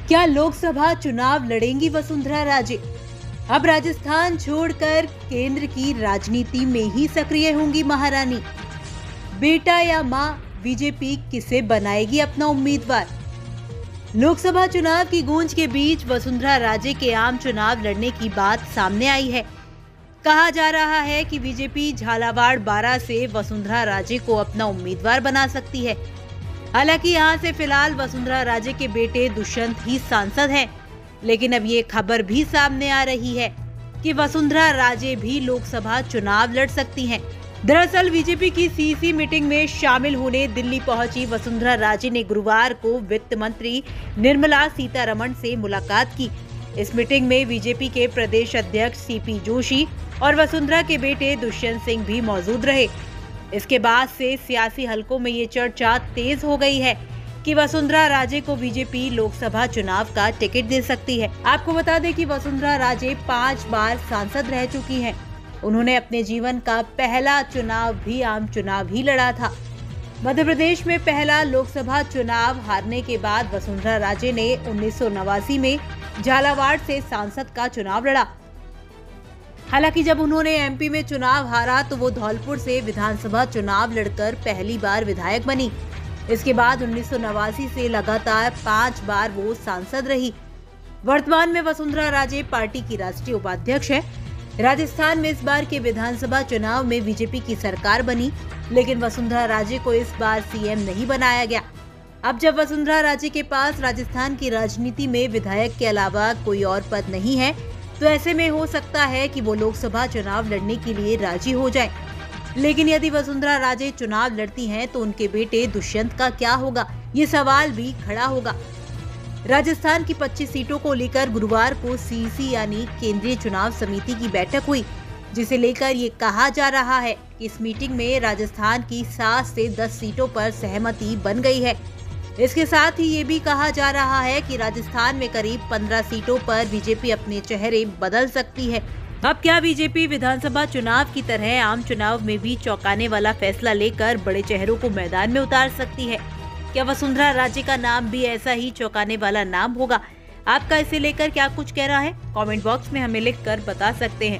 क्या लोकसभा चुनाव लड़ेंगी वसुंधरा राजे? अब राजस्थान छोड़कर केंद्र की राजनीति में ही सक्रिय होंगी महारानी। बेटा या मां, बीजेपी किसे बनाएगी अपना उम्मीदवार? लोकसभा चुनाव की गूंज के बीच वसुंधरा राजे के आम चुनाव लड़ने की बात सामने आई है। कहा जा रहा है कि बीजेपी झालावाड़ बारा से वसुंधरा राजे को अपना उम्मीदवार बना सकती है। हालांकि यहां से फिलहाल वसुंधरा राजे के बेटे दुष्यंत ही सांसद हैं, लेकिन अब ये खबर भी सामने आ रही है कि वसुंधरा राजे भी लोकसभा चुनाव लड़ सकती हैं। दरअसल बीजेपी की सीसी मीटिंग में शामिल होने दिल्ली पहुंची वसुंधरा राजे ने गुरुवार को वित्त मंत्री निर्मला सीतारमण से मुलाकात की। इस मीटिंग में बीजेपी के प्रदेश अध्यक्ष सीपी जोशी और वसुंधरा के बेटे दुष्यंत सिंह भी मौजूद रहे। इसके बाद से सियासी हलकों में ये चर्चा तेज हो गई है कि वसुंधरा राजे को बीजेपी लोकसभा चुनाव का टिकट दे सकती है। आपको बता दें कि वसुंधरा राजे 5 बार सांसद रह चुकी हैं। उन्होंने अपने जीवन का पहला चुनाव भी आम चुनाव ही लड़ा था। मध्य प्रदेश में पहला लोकसभा चुनाव हारने के बाद वसुंधरा राजे ने 1989 में झालावाड़ से सांसद का चुनाव लड़ा। हालांकि जब उन्होंने एमपी में चुनाव हारा तो वो धौलपुर से विधानसभा चुनाव लड़कर पहली बार विधायक बनी। इसके बाद 1989 से लगातार 5 बार वो सांसद रही। वर्तमान में वसुंधरा राजे पार्टी की राष्ट्रीय उपाध्यक्ष है। राजस्थान में इस बार के विधानसभा चुनाव में बीजेपी की सरकार बनी, लेकिन वसुंधरा राजे को इस बार सीएम नहीं बनाया गया। अब जब वसुंधरा राजे के पास राजस्थान की राजनीति में विधायक के अलावा कोई और पद नहीं है, तो ऐसे में हो सकता है कि वो लोकसभा चुनाव लड़ने के लिए राजी हो जाएं। लेकिन यदि वसुंधरा राजे चुनाव लड़ती हैं तो उनके बेटे दुष्यंत का क्या होगा, ये सवाल भी खड़ा होगा। राजस्थान की 25 सीटों को लेकर गुरुवार को सीसी यानी केंद्रीय चुनाव समिति की बैठक हुई, जिसे लेकर ये कहा जा रहा है कि इस मीटिंग में राजस्थान की 7 से 10 सीटों पर सहमति बन गई है। इसके साथ ही ये भी कहा जा रहा है कि राजस्थान में करीब 15 सीटों पर बीजेपी अपने चेहरे बदल सकती है। अब क्या बीजेपी विधानसभा चुनाव की तरह आम चुनाव में भी चौंकाने वाला फैसला लेकर बड़े चेहरों को मैदान में उतार सकती है? क्या वसुंधरा राजे का नाम भी ऐसा ही चौंकाने वाला नाम होगा? आपका इसे लेकर क्या कुछ कहना है? कमेंट बॉक्स में हमें लिखकर बता सकते हैं।